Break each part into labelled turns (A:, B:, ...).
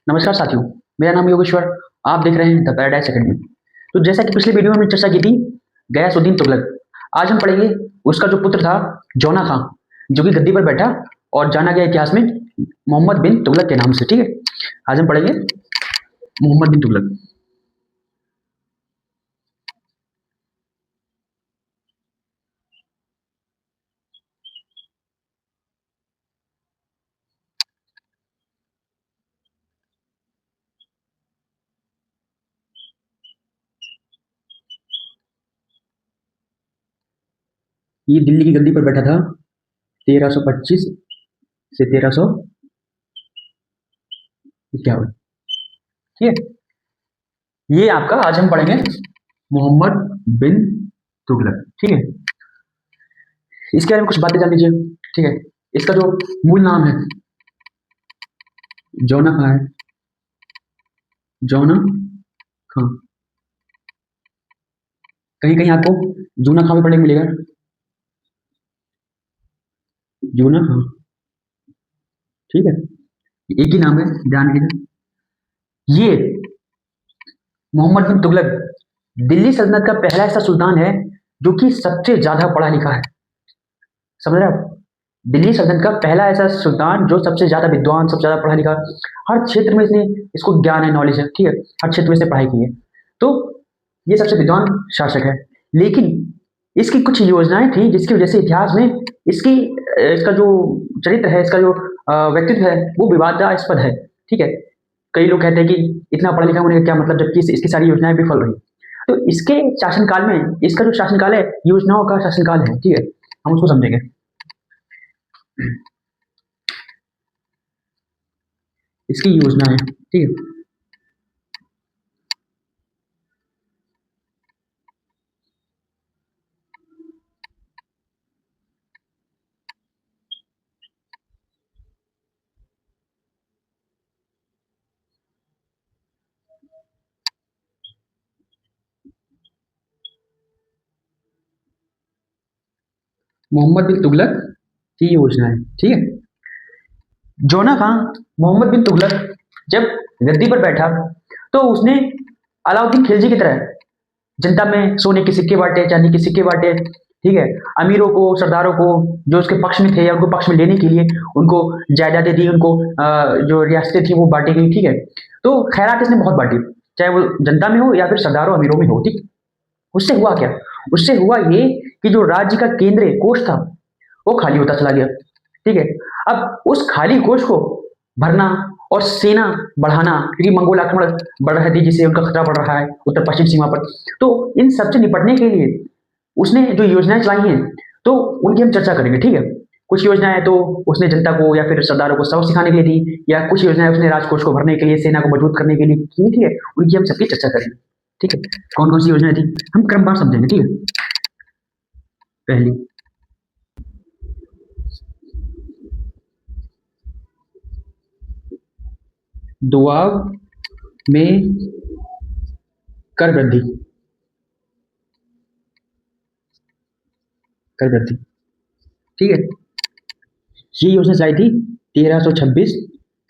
A: नमस्कार साथियों, मेरा नाम योगेश्वर। आप देख रहे हैं द पैराडाइज एकेडमी। तो जैसा कि पिछले वीडियो में हमने चर्चा की थी गयासुद्दीन तुगलक, आज हम पढ़ेंगे उसका जो पुत्र था जौना खां, जो कि गद्दी पर बैठा और जाना गया इतिहास में मोहम्मद बिन तुगलक के नाम से। ठीक है, आज हम पढ़ेंगे मोहम्मद बिन तुगलक। ये दिल्ली की गद्दी पर बैठा था 1325 से 1351। ठीक है, ये आपका आज हम पढ़ेंगे मोहम्मद बिन तुगलक। ठीक है, इसके बारे में कुछ बातें जान लीजिए। ठीक है, इसका जो मूल नाम है जौना खां है, जौना खां। कहीं कहीं आपको जूना खां भी पढ़ने को मिलेगा, जूना खां। ठीक है, एक ही नाम है, ध्यान रखिएगा। ये मोहम्मद बिन तुगलक दिल्ली सल्तनत का पहला ऐसा सुल्तान है जो कि सबसे ज्यादा पढ़ा लिखा है। समझ रहे आप? दिल्ली सल्तनत का पहला ऐसा सुल्तान जो सबसे ज्यादा विद्वान, सबसे ज्यादा पढ़ा लिखा, हर क्षेत्र में इसने इसको ज्ञान है, नॉलेज है। ठीक है, हर क्षेत्र में इसने पढ़ाई की है। तो ये सबसे विद्वान शासक है। लेकिन इसकी कुछ योजनाएं थी जिसकी वजह से इतिहास में इसकी इसका जो चरित्र है, इसका जो व्यक्तित्व है, वो विवादास्पद है। ठीक है, कई लोग कहते हैं कि इतना पढ़ा लिखा होने का क्या मतलब, जबकि इसकी सारी योजनाएं विफल रही। तो इसके शासनकाल में, इसका जो शासनकाल है योजनाओं का शासनकाल है। ठीक है, हम उसको समझेंगे। इसकी योजना है। ठीक है, मोहम्मद बिन तुगलक की योजना है। ठीक है, जौना खां, मोहम्मद बिन तुगलक जब गद्दी पर बैठा तो उसने अलाउद्दीन खिलजी की तरह जनता में सोने के सिक्के बांटे, चांदी के सिक्के बांटे। ठीक है, अमीरों को, सरदारों को, जो उसके पक्ष में थे या उनको पक्ष में लेने के लिए उनको जायदादें दी, उनको जो रियासतें थी वो बांटी गई। ठीक है, तो खैरात इसने बहुत बांटी, चाहे वो जनता में हो या फिर सरदारों अमीरों में हो। ठीक, उससे हुआ क्या? उससे हुआ ये कि जो राज्य का केंद्रीय कोष था वो खाली होता चला गया। ठीक है, अब उस खाली कोष को भरना और सेना बढ़ाना, क्योंकि मंगोल आक्रमण बढ़ रहे थे जिससे उनका खतरा बढ़ रहा है उत्तर पश्चिम सीमा पर। तो इन सबसे निपटने के लिए उसने जो योजनाएं चलाई हैं तो उनकी हम चर्चा करेंगे। ठीक है, कुछ योजनाएं तो उसने जनता को या फिर सरदारों को सबक सिखाने के लिए दी, या कुछ योजनाएं उसने राजकोष को भरने के लिए, सेना को मजबूत करने के लिए की। ठीक है, उनकी हम सबकी चर्चा करेंगे। ठीक है, कौन कौन सी योजनाएं थी हम क्रमवार समझेंगे। ठीक है, पहली, दुआब में कर वृद्धि। कर वृद्धि, ठीक है, ये योजना चलाई थी 1326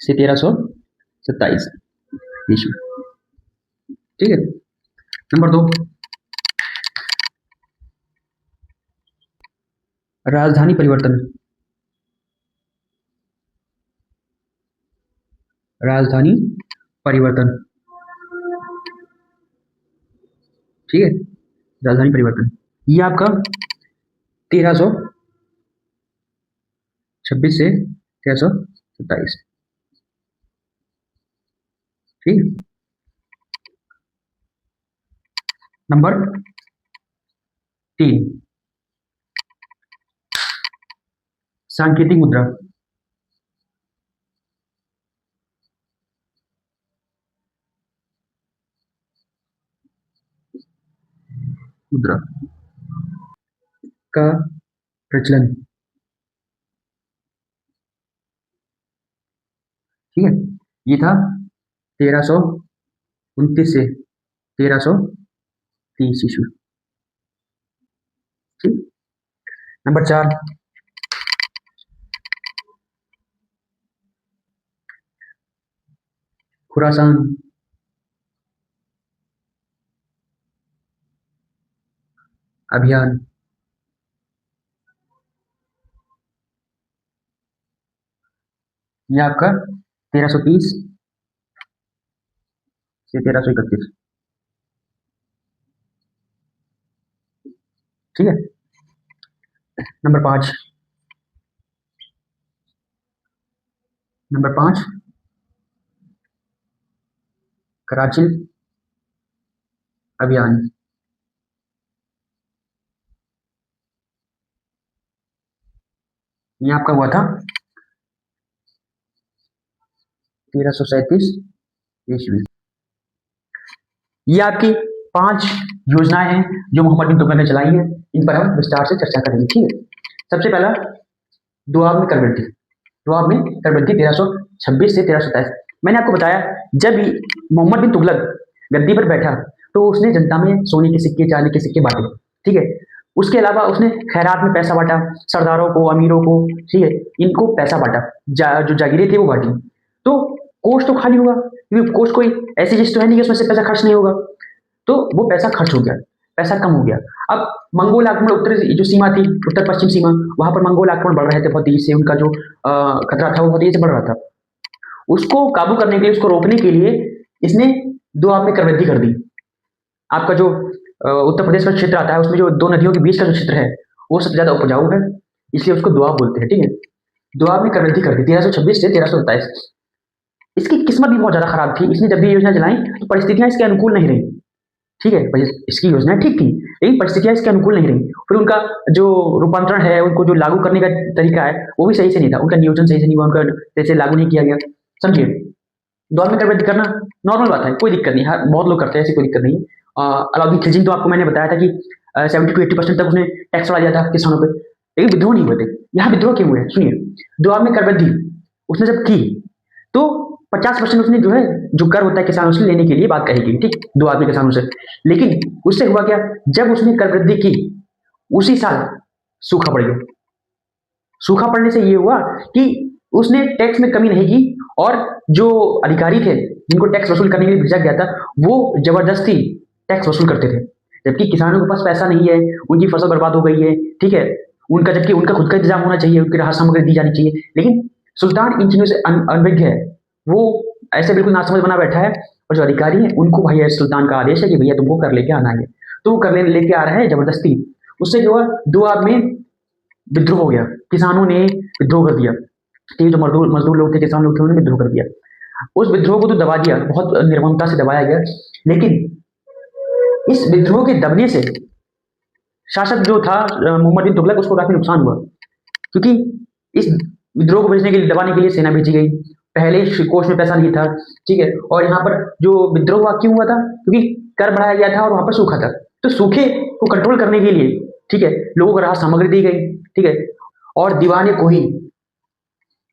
A: से 1327 ईस्वी। ठीक है, नंबर 2, राजधानी परिवर्तन। राजधानी परिवर्तन, ठीक है, राजधानी परिवर्तन ये आपका 1326 से 1327। ठीक है, नंबर 3, सांकेतिक मुद्रा। मुद्रा का प्रचलन। ठीक है, ये था 1329 से 1330 ईस्वी। ठीक, नंबर 4, खुरासान, अभियान, ये आपका 1330 से 1331। ठीक है। नंबर 5, कराची अभियान, ये आपका हुआ था 1337 ईस्वी। ये आपकी 5 योजनाएं हैं जो मोहम्मद बिन तुगलक ने चलाई है। इन पर हम विस्तार से चर्चा करेंगे। ठीक है। सबसे पहला, दोआब में कर वृद्धि। दोआब में कर वृद्धि 1326 से 1327। मैंने आपको बताया, जब मोहम्मद बिन तुगलक गद्दी पर बैठा तो उसने जनता में सोने के सिक्के, चांदी के सिक्के बांटे। ठीक है। उसके अलावा उसने खैरात में पैसा बांटा, सरदारों को, अमीरों को, ठीक है, इनको पैसा बांटा, जो जागीरें थी वो बांटी। तो कोष तो खाली होगा, क्योंकि कोष कोई ऐसी चीज तो है नहीं कि उसमें से पैसा खर्च नहीं होगा। तो वो पैसा खर्च हो गया, पैसा कम हो गया। अब मंगोल आक्रमण, उत्तर जो सीमा थी, उत्तर पश्चिम सीमा, वहां पर मंगोल आक्रमण बढ़ रहे थे बहुत तेजी से। उनका जो खतरा था वो बहुत तेजी से बढ़ रहा था। उसको काबू करने के लिए, उसको रोकने के लिए इसने दोआब में कर वृद्धि कर दी। आपका जो उत्तर प्रदेश का क्षेत्र आता है, उसमें जो 2 नदियों के बीच का जो क्षेत्र है वो सबसे ज्यादा उपजाऊ है, इसलिए उसको दोआब बोलते हैं। ठीक है। दोआब में कर वृद्धि कर दी 1326 से 1327। इसकी किस्मत भी बहुत ज्यादा खराब थी। इसने जब भी योजना चलाई तो परिस्थितियां इसके अनुकूल नहीं रही। ठीक है। इसकी योजना ठीक थी, लेकिन परिस्थितियां इसके अनुकूल नहीं रही। फिर उनका जो रूपांतरण है, उनको जो लागू करने का तरीका है, वो भी सही से नहीं था। उनका नियोजन सही से नहीं हुआ, उनका जैसे लागू नहीं किया गया। समझिए, दौर में कर वृद्धि करना नॉर्मल बात है, कोई दिक्कत नहीं है, बहुत लोग करते हैं, ऐसी कोई दिक्कत नहीं है। अलाउद्दीन खिलजी तो आपको मैंने बताया था कि 70 to 80% तक उसने टैक्स बढ़ा दिया था किसानों पे, लेकिन विद्रोह नहीं हुए थे। यहाँ विद्रोह क्यों हुए? सुनिए, दौर में कर वृद्धि उसने जब की तो 50% उसने जो है, जो कर होता है किसानों से लेने के लिए बात कही गई। ठीक, दो आदमी किसानों से। लेकिन उससे हुआ क्या, जब उसने कर वृद्धि की उसी साल सूखा पड़ गया। सूखा पड़ने से ये हुआ कि उसने टैक्स में कमी नहीं की, और जो अधिकारी थे जिनको टैक्स वसूल करने के लिए भेजा गया था, वो जबरदस्ती टैक्स वसूल करते थे, जबकि किसानों के पास पैसा नहीं है, उनकी फसल बर्बाद हो गई है। ठीक है। उनका, जबकि उनका खुद का इंतजाम होना चाहिए, उनकी राहत सामग्री दी जानी चाहिए, लेकिन सुल्तान इन चीजों से अनभिज्ञ है। वो ऐसे बिल्कुल नासमझ बना बैठा है, और जो अधिकारी है उनको भैया सुल्तान का आदेश है कि भैया तुमको कर लेके आना है, तो वो कर लेके आ रहा है जबरदस्ती। उससे जो है दोआब में विद्रोह हो गया, किसानों ने विद्रोह कर दिया। ठीक, जो मजदूर लोग थे, किसान लोग थे, उन्होंने विद्रोह कर दिया। उस विद्रोह को तो दबा दिया, बहुत निर्ममता से दबाया गया, लेकिन इस विद्रोह के दबने से शासक जो था मोहम्मद बिन तुगलक, उसको काफी नुकसान हुआ, क्योंकि इस विद्रोह को भेजने के लिए, दबाने के लिए सेना भेजी गई। पहले कोष में पैसा नहीं था। ठीक है। और यहाँ पर जो विद्रोह हुआ क्यों हुआ था, क्योंकि कर बढ़ाया गया था और वहां पर सूखा था। तो सूखे को कंट्रोल करने के लिए, ठीक है, लोगों को राहत सामग्री दी गई। ठीक है। और दीवाने कोही,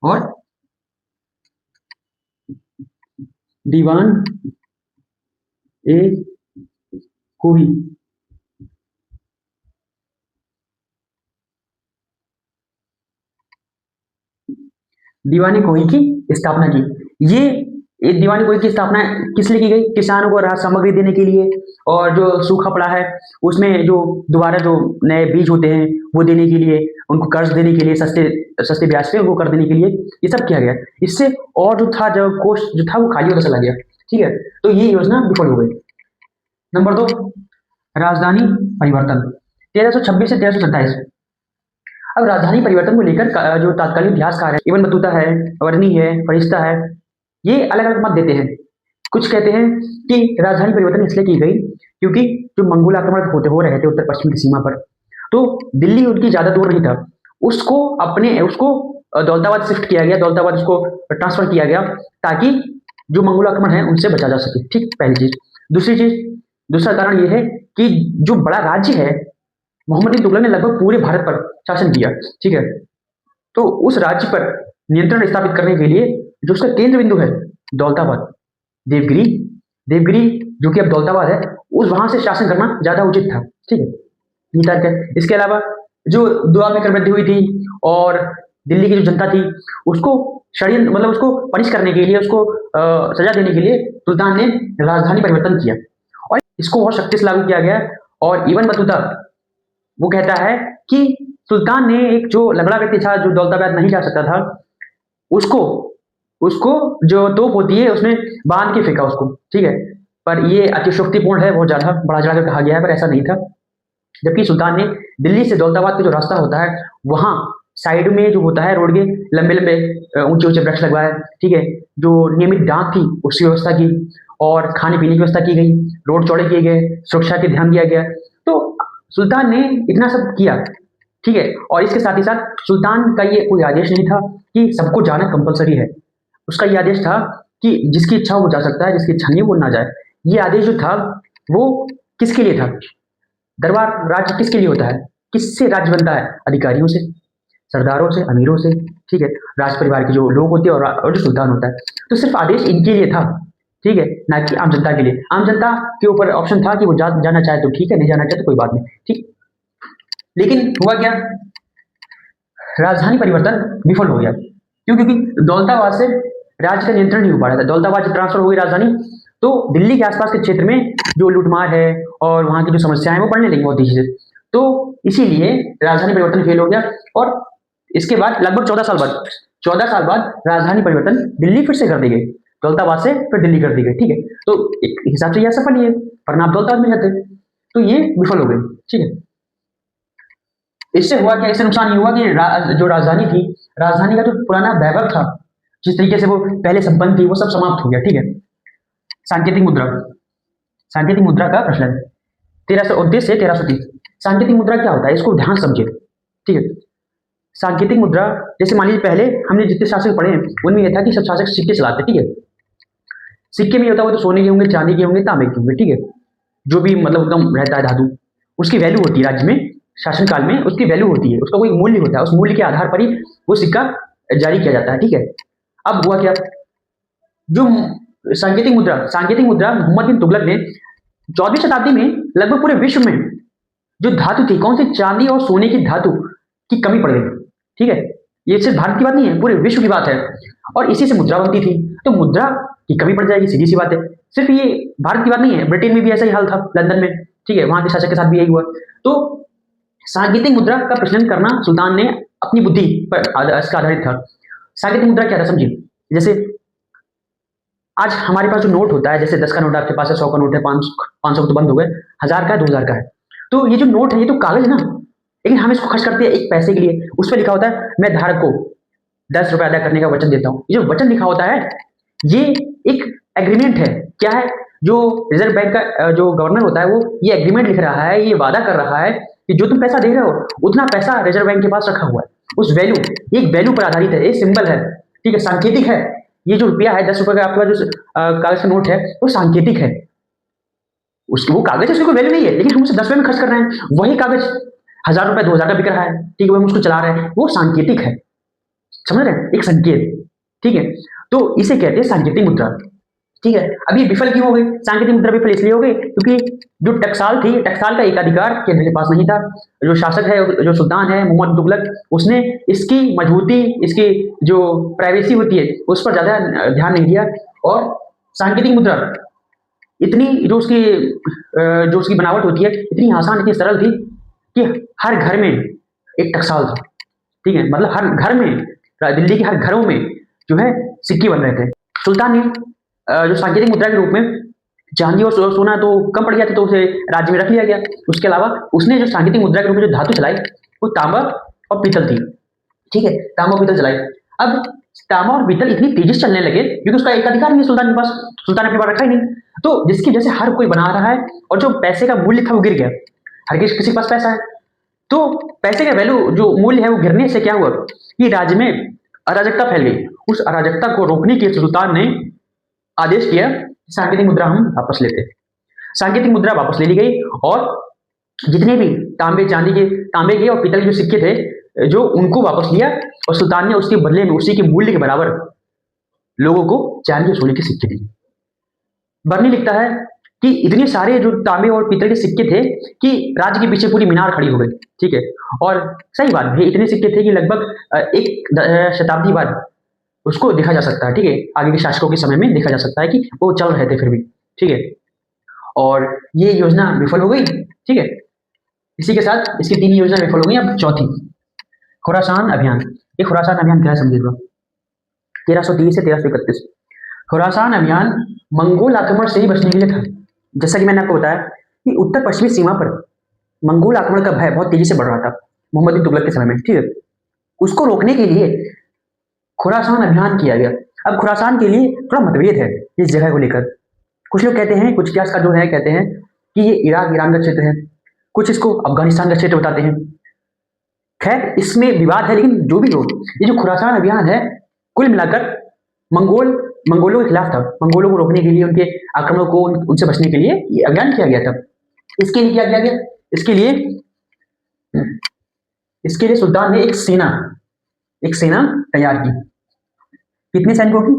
A: और दीवान ए कोही, दीवाने कोही की स्थापना की। ये दीवाने कोही की स्थापना किस लिए की गई? किसानों को राहत सामग्री देने के लिए, और जो सूखा पड़ा है उसमें जो दोबारा जो नए बीज होते हैं वो देने के लिए, उनको कर्ज देने के लिए, सस्ते सस्ते ब्याज पे वो कर देने के लिए ये सब किया गया। इससे और जो था, जो कोष जो था वो खाली होता चला गया। ठीक है। तो ये योजना विफल हो गई। नंबर 2, राजधानी परिवर्तन 1326 से 1327। अब राजधानी परिवर्तन को लेकर जो तात्कालीन इतिहासकार है, इब्न बतूता है, वर्नी है, फरिश्ता है, ये अलग अलग मत देते हैं। कुछ कहते हैं कि राजधानी परिवर्तन इसलिए की गई क्योंकि जो मंगोल आक्रमण हो रहे थे उत्तर पश्चिम की सीमा पर, तो दिल्ली उनकी ज्यादा दूर नहीं था, उसको दौलताबाद शिफ्ट किया गया, दौलताबाद उसको ट्रांसफर किया गया, ताकि जो मंगोल आक्रमण है उनसे बचा जा सके। ठीक, पहली चीज। दूसरी चीज, दूसरा कारण यह है कि जो बड़ा राज्य है, मोहम्मद बिन तुगलक ने लगभग पूरे भारत पर शासन किया। ठीक है। तो उस राज्य पर नियंत्रण स्थापित करने के लिए जो उसका केंद्र बिंदु है, दौलताबाद, देवगिरी, देवगिरी जो कि अब दौलताबाद है, उस वहां से शासन करना ज्यादा उचित था। ठीक है। ये तर्क है। इसके अलावा जो दुआ में कर वृद्धि हुई थी और दिल्ली की जो जनता थी उसको षड्यंत्र मतलब उसको पनिश करने के लिए, उसको सजा देने के लिए सुल्तान ने राजधानी परिवर्तन किया और इसको बहुत सख्ती से लागू किया गया। और इवन बतूता वो कहता है कि सुल्तान ने एक जो लंगड़ा व्यक्ति था जो दौलताबाद नहीं जा सकता था, उसको उसको जो तोप होती है उसमें बांध के फेंका उसको, ठीक है। पर ये अतिशयोक्तिपूर्ण है, बहुत ज्यादा बढ़ा चढ़ा कर कहा गया है, पर ऐसा नहीं था। जबकि सुल्तान ने दिल्ली से दौलताबाद का जो रास्ता होता है वहां साइड में जो होता है रोड के लंबे लंबे ऊंचे ऊंचे वृक्ष लगवाए, ठीक है। जो नियमित डाक थी उसकी व्यवस्था की और खाने पीने की व्यवस्था की गई, रोड चौड़े किए गए, सुरक्षा के ध्यान दिया गया। तो सुल्तान ने इतना सब किया, ठीक है। और इसके साथ ही साथ सुल्तान का ये कोई आदेश नहीं था कि सबको जाना कंपलसरी है। उसका ये आदेश था कि जिसकी इच्छा वो जा सकता है, जिसकी इच्छा नहीं वो ना जाए। ये आदेश जो था वो किसके लिए था? दरबार राज्य किसके लिए होता है? किससे राज्य बनता है? अधिकारियों से, सरदारों से, अमीरों से, ठीक है। राज परिवार के जो लोग होते हैं और जो सुल्तान होता है। तो सिर्फ आदेश इनके लिए था, ठीक है, ना कि आम जनता के लिए। आम जनता के ऊपर ऑप्शन था कि वो जाना चाहे तो ठीक है, नहीं जाना चाहे तो कोई बात नहीं, ठीक। लेकिन हुआ क्या? राजधानी परिवर्तन विफल हो गया। क्यों? क्योंकि दौलताबाद से राज्य का नियंत्रण नहीं हो पा रहा था। दौलताबाद से ट्रांसफर हो गई राजधानी, तो दिल्ली के आसपास के क्षेत्र में जो लूटमार है और वहां की जो समस्याएं वो बढ़ने लगी बहुत तेजी से। तो इसीलिए राजधानी परिवर्तन फेल हो गया। और इसके बाद लगभग 14 साल बाद राजधानी परिवर्तन दिल्ली फिर से कर दी गई। दौलताबाद से फिर दिल्ली कर दी गई, ठीक है। तो एक हिसाब से यह सफल ही है, वरना आप दौलताबाद में जाते। तो ये विफल हो गई, ठीक है। इससे हुआ क्या? इससे नुकसान ये हुआ कि जो राजधानी थी, राजधानी का जो पुराना वैभव था, जिस तरीके से वो पहले संपन्न थी, वो सब समाप्त हो गया, ठीक है। सांकेतिक मुद्रा, सांकेतिक मुद्रा का प्रचलन 1329 से 1330। सांकेतिक मुद्रा क्या होता है, इसको ध्यान समझिए, ठीक है। सांकेतिक मुद्रा, जैसे मान लीजिए पहले हमने जितने शासक पढ़े हैं उनमें यह था कि सब शासक सिक्के चलाते, ठीक है। सिक्के में होता है वो तो सोने के होंगे, चांदी के होंगे, तांबे के होंगे, ठीक है। जो भी मतलब एकदम रहता है धातु, उसकी वैल्यू होती है राज्य में, शासन काल में उसकी वैल्यू होती है, उसका कोई मूल्य होता है, उस मूल्य के आधार पर ही वो सिक्का जारी किया जाता है, ठीक है। अब हुआ क्या? जो सांकेतिक मुद्रा मोहम्मद बिन तुगलक ने 14वीं शताब्दी में लगभग पूरे विश्व में जो धातु थी, कौन सी? चांदी और सोने की धातु की कमी पड़ गई, ठीक है। ये सिर्फ भारत की बात नहीं है, पूरे विश्व की बात है। और इसी से मुद्रा बनती थी, तो मुद्रा की कमी पड़ जाएगी, सीधी सी बात है। सिर्फ ये भारत की बात नहीं है, ब्रिटेन में भी ऐसा ही हाल था, लंदन में, ठीक है। वहां के शासक के साथ भी यही हुआ। तो सांकेतिक मुद्रा का प्रचलन करना सुल्तान ने अपनी बुद्धि पर इसका आधारित था। सांकेतिक मुद्रा क्या था समझिए। जैसे आज हमारे पास जो नोट होता है, जैसे 10 का नोट आपके पास है, 100 का नोट है, 500 तो बंद हो गए, 1000 का है, 2000 का है। तो ये जो नोट है ये तो कागज है ना, लेकिन हम इसको खर्च करते हैं एक पैसे के लिए। उस पर लिखा होता है मैं धारक को 10 रुपए अदा करने का वचन देता हूँ। ये जो वचन लिखा होता है ये एक एग्रीमेंट है। क्या है? जो रिजर्व बैंक का जो गवर्नर होता है वो ये एग्रीमेंट लिख रहा है, ये वादा कर रहा है कि जो तुम पैसा दे रहे हो उतना पैसा रिजर्व बैंक के पास रखा हुआ है। उस वैल्यू, एक वैल्यू पर आधारित है, एक सिंबल है, ठीक है, सांकेतिक है। ये जो रुपया है 10 रुपए का आपके पास जो कागज का नोट है वो सांकेतिक है। उसकी वो कागज है, उसकी कोई वैल्यू नहीं है, लेकिन हम उसे 10 रुपए में खर्च कर रहे हैं। वही कागज 1000 रुपए 2000 का बिक रहा है, ठीक है, हम उसको चला रहे हैं, वो सांकेतिक है। समझ रहे हैं? एक संकेत, ठीक है। तो इसे कहते हैं सांकेतिक मुद्रा, ठीक है। अब ये विफल क्यों हो गई? सांकेतिक मुद्रा विफल इसलिए हो गई क्योंकि जो टकसाल थी, टकसाल का एकाधिकार केंद्र के पास नहीं था। जो शासक है, जो सुल्तान है मोहम्मद तुगलक, उसने इसकी मजबूती, इसकी जो प्राइवेसी होती है उस पर ज्यादा ध्यान नहीं दिया। और सांकेतिक मुद्रा इतनी जो उसकी बनावट होती है इतनी आसान, इतनी सरल थी कि हर घर में एक टकसाल था, ठीक है। मतलब हर घर में, दिल्ली के हर घरों में जो है सिक्के बन रहे थे। सुल्तान ने जो सांकेतिक मुद्रा के रूप में चांदी और सोना तो कम पड़ गया था, तो उसे राज्य में रख लिया गया। उसके अलावा उसने जो सांकेतिक मुद्रा के रूप में जो धातु चलाई वो तांबा और पीतल थी, ठीक है। तांबा और पीतल चलाई। अब तांबा और पीतल इतनी तेजी से चलने लगे क्योंकि उसका एक अधिकार नहीं सुल्तान के पास, सुल्तान ने अपने पास रखा ही नहीं। तो जिसकी वजह से हर कोई बना रहा है और जो पैसे का मूल्य था वो गिर गया। हर किसी के पास पैसा है, तो पैसे का वैल्यू जो मूल्य है वो गिरने से क्या हुआ कि राज्य में अराजकता फैल गई। उस अराजकता को रोकने के सुल्तान ने आदेश किया सांकेतिक मुद्रा हम वापस लेते। सांकेतिक मुद्रा वापस ले ली गई और जितने भी तांबे के और पीतल के जो सिक्के थे जो उनको वापस लिया, और सुल्तान ने उसके बदले में उसी के मूल्य के बराबर लोगों को चांदी और सोने के सिक्के दिए। बर्नी लिखता है कि इतने सारे जो तांबे और पीतल के सिक्के थे कि राज्य के पीछे पूरी मीनार खड़ी हो गई, ठीक है। और सही बात है, इतने सिक्के थे कि लगभग एक शताब्दी बाद उसको देखा जा सकता है, ठीक है, आगे के शासकों के समय में देखा जा सकता है कि वो चल रहे थे फिर भी, ठीक है। और ये योजना विफल हो गई, ठीक है। इसी के साथ इसकी 3 योजना विफल हो गई। अब चौथी, खुरासान अभियान। ये खुरासान अभियान क्या है समझिएगा। 1330 से 1331 खुरासान अभियान मंगोल आक्रमण से ही बचने के लिए था। जैसा कि मैंने आपको बताया कि उत्तर पश्चिमी सीमा पर मंगोल आक्रमण का भय बहुत तेजी से बढ़ रहा था मोहम्मद बिन तुगलक के समय में, ठीक है। उसको रोकने के लिए खुरासान अभियान किया गया। अब खुरासान के लिए थोड़ा मतभेद है इस जगह को लेकर। कुछ लोग कहते हैं, कुछ इतिहासकार जो है कहते हैं कि ये इराक ईरान का क्षेत्र है, कुछ इसको अफगानिस्तान का क्षेत्र बताते हैं। खैर इसमें विवाद है, लेकिन जो भी हो, ये जो खुरासान अभियान है कुल मिलाकर मंगोलों के खिलाफ था। मंगोलों को रोकने के लिए, उनके आक्रमणों को उनसे बचने के लिए ये अभियान किया गया था। इसके लिए क्या किया गया, इसके लिए सुल्तान ने एक सेना तैयार की। कितने सैनिकों की?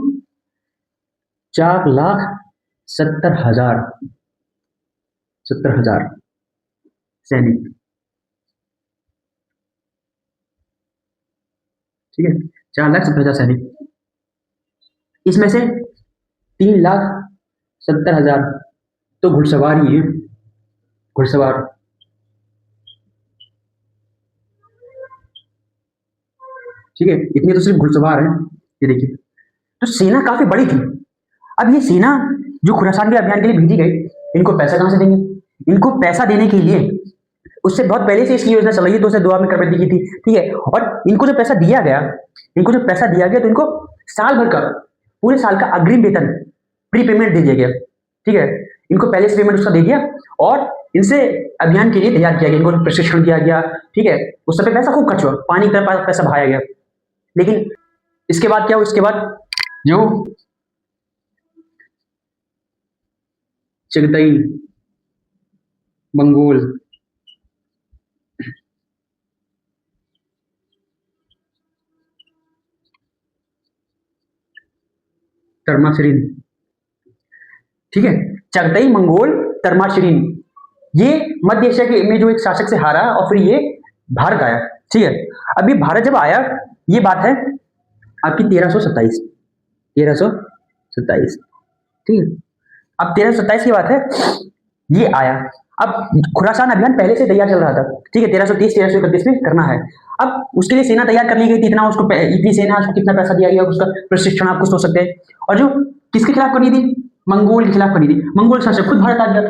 A: 4,70,000 सैनिक, ठीक है, 4,70,000 सैनिक। इसमें से 3,70,000 तो घुड़सवार ही है, घुड़सवार। ठीक है, इतने तो सिर्फ घुड़सवार हैं। ये देखिए, तो सेना काफी बड़ी थी। अब ये सेना जो खुरासान के अभियान के लिए भेजी गई, इनको पैसा कहां से देंगे? इनको पैसा देने के लिए उससे बहुत पहले से इसकी योजना चल रही है, तो उसे दुआ में कर दी थी, ठीक है। और इनको जो पैसा दिया गया, तो इनको साल भर का, पूरे साल का अग्रिम वेतन, प्री पेमेंट दे दिया गया, ठीक है। इनको पहले से पेमेंट उसका दे दिया और इनसे अभियान के लिए तैयार किया गया, इनको प्रशिक्षण दिया गया, ठीक है। उस समय पैसा खूब खर्च हुआ, पानी की तरह पैसा बहाया गया। लेकिन इसके बाद क्या हुआ? इसके बाद जो चगताई मंगोल टर्माशरीन, ठीक है, चगताई मंगोल टर्माशरीन, ये मध्य एशिया के में जो एक शासक से हारा और फिर ये भारत आया, ठीक है। अभी भारत जब आया, ये बात है आपकी 1327, ठीक है। अब 1327 की बात है, ये आया। अब खुरासान अभियान पहले से तैयार चल रहा था, ठीक है, 1330 1331 में करना है। अब उसके लिए सेना तैयार कर ली गई थी, इतना उसको, इतनी सेना, उसको कितना पैसा दिया गया, उसका प्रशिक्षण आप कुछ सोच सकते हैं। और जो किसके खिलाफ करनी थी? मंगोल के खिलाफ करनी थी। मंगोल शासक खुद भारत आ गया।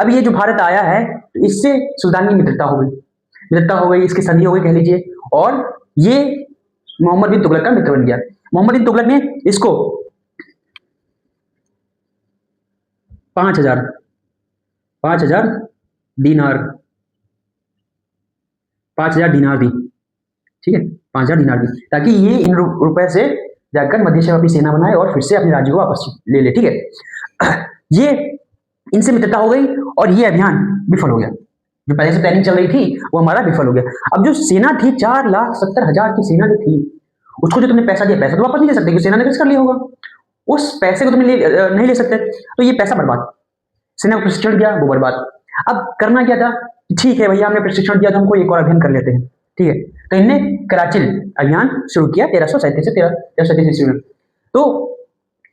A: अब ये जो भारत आया है, इससे सुल्तान की मित्रता हो गई, इसकी संधि हो गई कह लीजिए, और ये मोहम्मद बिन तुगलक का मित्र बन गया। मोहम्मद बिन तुगलक ने इसको 5,000 दीनार 5,000 दीनार दी, ठीक है, 5,000 दीनार दी, ताकि ये इन रुपए से जाकर मध्य एशिया में अपनी सेना बनाए और फिर से अपने राज्य को वापस ले ले, ठीक है। ये इनसे मित्रता हो गई और ये अभियान विफल हो गया। जो पहले से प्लानिंग चल रही थी वो हमारा विफल हो गया। अब जो सेना थी, 4,70,000 की सेना जो थी, उसको जो तुमने पैसा दिया, पैसा तो वापस नहीं ले सकते, सेना ने किस कर लिया होगा, उस पैसे को तुमने नहीं ले सकते, तो ये पैसा बर्बाद। सेना को प्रशिक्षण दिया, वो बर्बाद। अब करना क्या था? ठीक है भैया, हमने प्रशिक्षण दिया तो हमको एक और अभियान कर लेते हैं, ठीक है। तो इनने कराचिल अभियान शुरू किया 1337 से 1337 ईस्वी में। तो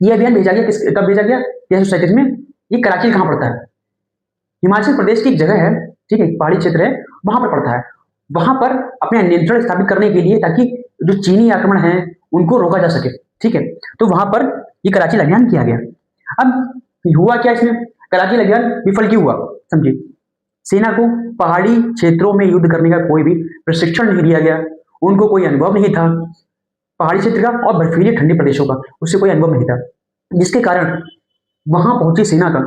A: ये अभियान भेजा गया, कब भेजा गया? 1337 में। ये कराचिल कहाँ पड़ता है? हिमाचल प्रदेश की एक जगह है, ठीक है, पहाड़ी क्षेत्र है, वहां पर पड़ता है। वहां पर अपने नियंत्रण स्थापित करने के लिए, ताकि जो चीनी आक्रमण है उनको रोका जा सके, ठीक है। तो वहां पर ये कराचिल अभियान किया गया। अब हुआ क्या इसमें? कराचिल अभियान विफल क्यों हुआ समझिए। सेना को पहाड़ी क्षेत्रों में युद्ध करने का कोई भी प्रशिक्षण नहीं दिया गया, उनको कोई अनुभव नहीं था पहाड़ी क्षेत्र का और बर्फीले ठंडे प्रदेशों का, उससे कोई अनुभव नहीं था, जिसके कारण वहां पहुंची सेना का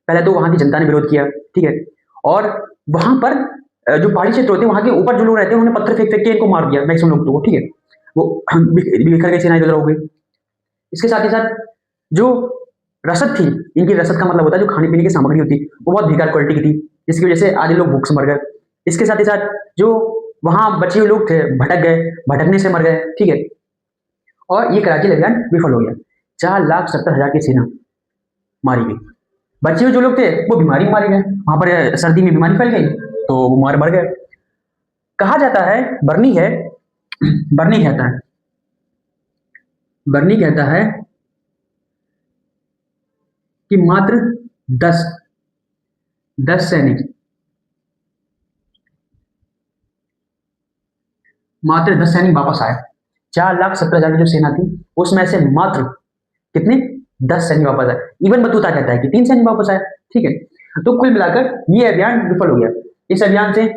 A: पहले तो वहां की जनता ने विरोध किया, ठीक है। और वहां पर जो पहाड़ी क्षेत्र होते हैं, वहां के ऊपर जो लोग रहते हैं, उन्होंने पत्थर फेंक फेंक के इनको मार दिया, मैक्सिमम लोग तो, ठीक है, वो बिखर गई, सेना इधर हो गई। इसके साथ ही साथ जो रसद थी, इनकी रसद का मतलब होता है जो खाने पीने की सामग्री होती, वो बहुत बेकार क्वालिटी की थी, जिसकी वजह से आधे लोग भूख से मर गए। इसके साथ ही साथ जो वहां बचे हुए लोग थे, भटकने से मर गए, ठीक है। और ये कराची अभियान विफल हो गया। 4,70,000 की सेना मारी गई। बचे हुए जो लोग थे वो बीमारी में मारे गए, वहां पर सर्दी में बीमारी फैल गई तो वो मर गए। कहा जाता है, बरनी कहता है बर्नी कहता है कि मात्र 10 सैनिक, मात्र 10 सैनिक वापस आए। 4,70,000 की जो सेना थी उसमें से मात्र कितने, 10 सैनिक वापस आए। इवन बतूता कहता है कि 3 सैनिक वापस आए। ठीक है, तो कुल मिलाकर ये अभियान विफल हो गया। इस अभियान से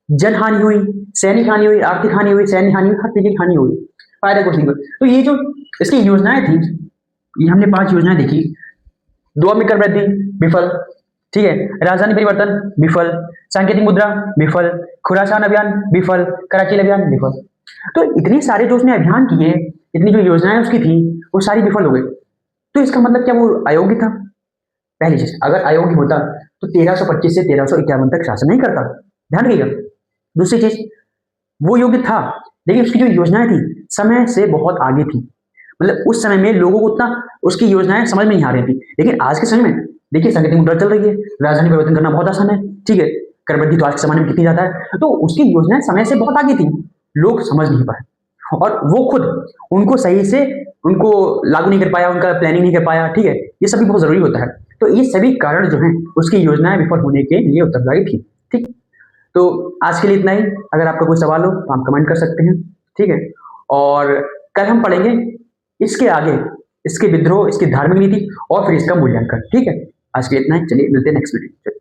A: जन हानि हुई, सैनिक हानि हुई, आर्थिक हानि हुई, सैन्य हानि हुई, हर तरीके की हानि हुई, फायदा कुछ नहीं हुआ। तो ये जो इसकी योजनाएं थी, ये हमने 5 योजनाएं देखी। दुआ में कर वृद्धि विफल, ठीक है, राजधानी परिवर्तन विफल, सांकेतिक मुद्रा विफल, खुरासान अभियान विफल, कराची अभियान विफल। तो इतने सारे जो उसने अभियान किए, इतनी जो योजनाएं उसकी थी, वो सारी विफल हो गई। तो इसका मतलब क्या वो अयोग्य था? पहली चीज, अगर अयोग्य होता तो 1325 से 1351 तक शासन नहीं करता, ध्यान रखिएगा। दूसरी चीज, वो योग्य था लेकिन उसकी जो योजनाएं थी समय से बहुत आगे थी। मतलब उस समय में लोगों को उतना उसकी योजनाएं समझ में नहीं आ रही थी। लेकिन आज के समय में देखिए, सांकेतिक मुद्रा चल रही है, राजधानी परिवर्तन करना बहुत आसान है, ठीक है, कर वृद्धि तो आज के जमाने में कितनी ज्यादा है। तो उसकी योजनाएं समय से बहुत आगे थी, लोग समझ नहीं पाए और वो खुद उनको सही से उनको लागू नहीं कर पाया, उनका प्लानिंग नहीं कर पाया। ठीक है, ये सभी बहुत जरूरी होता है। तो ये सभी कारण जो है उसकी योजनाएं विफल होने के लिए उत्तरदायी थी। ठीक, तो आज के लिए इतना ही। अगर आपका कोई सवाल हो तो आप कमेंट कर सकते हैं, ठीक है। और कल हम पढ़ेंगे इसके आगे, इसके विद्रोह, इसकी धार्मिक नीति और फिर इसका मूल्यांकन। ठीक है, आज के लिए इतना ही, चलिए मिलते हैं नेक्स्ट वीडियो।